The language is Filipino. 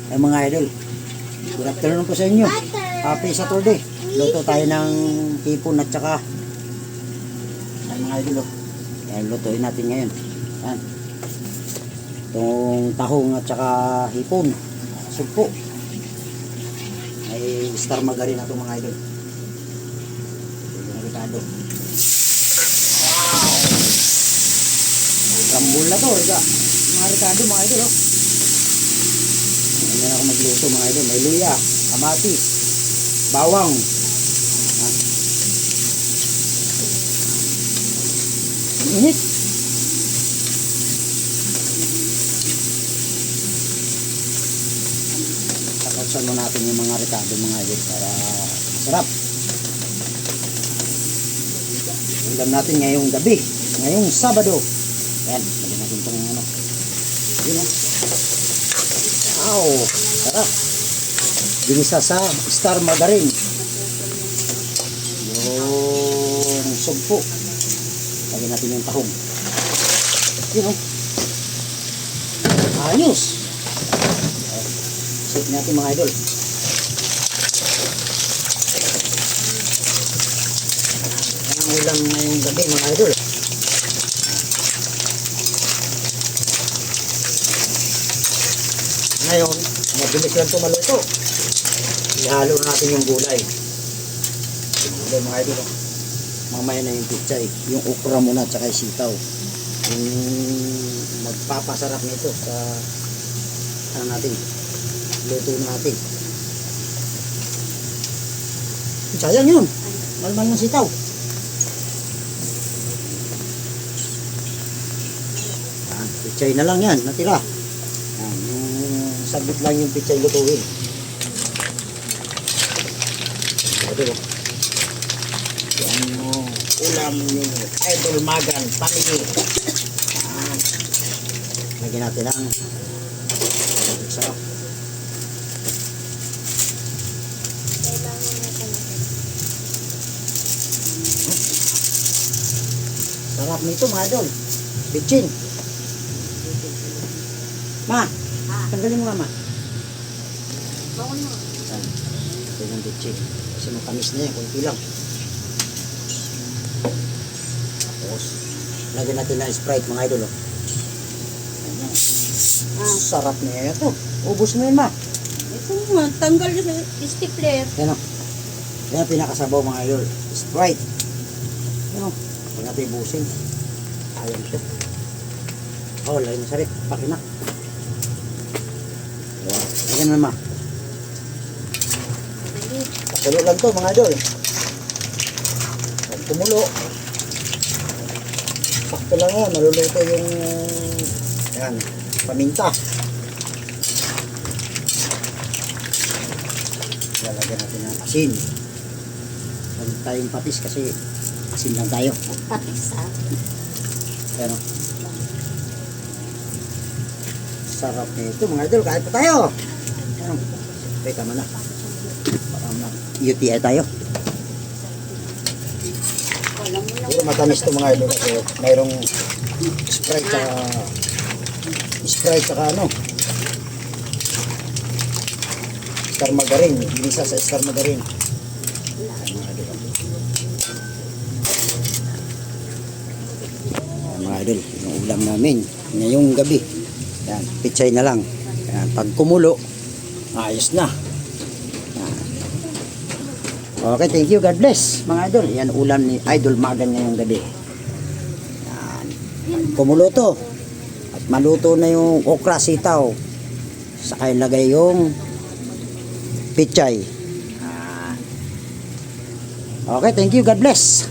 Ay mga idol, good afternoon po sa inyo. Happy Saturday. Luto tayo ng hipon at saka ay mga idol. Ayan, lutuin natin ngayon. Ayan. Itong tahong at saka hipon. Sugpo. Ay star margarine na ito mga idol. Yung ricado. Wow! Rambol na to. Mga ricado mga idol. Oh. Ganyan ako magluto mga idol. May luya, kamatis, bawang. Init. Takotsan mo natin yung mga ricado mga idol para masarap. Ulam natin ngayong gabi, ngayong Sabado. Ayan, lagyan natin itong ano. Yun o. Wow, sarap. Ginisa sa star margarine. Yung sugpo. Lagyan natin yung tahong. Yun o. Ayos. Set natin mga idol. Yan ang ulam ngayong gabi mga idol. Ngayon, mabilis lang ito maluto. Ihalo natin yung gulay. Gulay mga idol. Mamaya na yung pichay. Yung okra muna at saka yung sitaw. Yung magpapasarap nito sa ano natin. Luto natin. Sayang yun. Malmal ng sitaw. Pichay na lang yan. Natira. Saglit lang yung pichay lutuin. Ito. Yan yung ulam ni Idol Magan family. Lagyan natin ang sarap. Sarap nito mga idol. Bitchin. Ma, tanggalin mo nga ma. Bawal mo. Ito yung bitchin. Kasi matamis na yan, kunti lang. Tapos, lagyan natin na Sprite mga idol. Oh. Sarap na ito. Ubus mo yun ma. Ito nga, tanggal yung stapler. Yan o. Yan ang pinakasabaw mga idol. Sprite. Yan o. Huwag natin ibusin. Ayaw ito. Oh, lagyan mo sarit. Pakinak. Lagyan mo ma. Pakulo lang to mga idol. Pag kumulo. Sakto lang yan. Maluluto yung yan, paminta. Lalagyan natin ng asin. Huwag tayong patis kasi asin lang tayo. Patis ah. Ayan o. Sarap nito mga idol. Kahit pa tayo. Ayan o. Okay, tama na. Baka UTI tayo. Puro matamis ito mga idol. Kasi mayroong Sprite saka ano. Star margarine. Ginisa sa star margarine. Mga idol, yung ulam namin ngayong gabi. Yan, pichay na lang. Yan, pag kumulo, ayos na. Yan. Okay, thank you. God bless mga idol. Yan ulam ni Idol Magan ngayong gabi. Yan. Pag kumulo to at maluto na yung okra sitaw, saka ilagay yung pichay. Okay, thank you. God bless.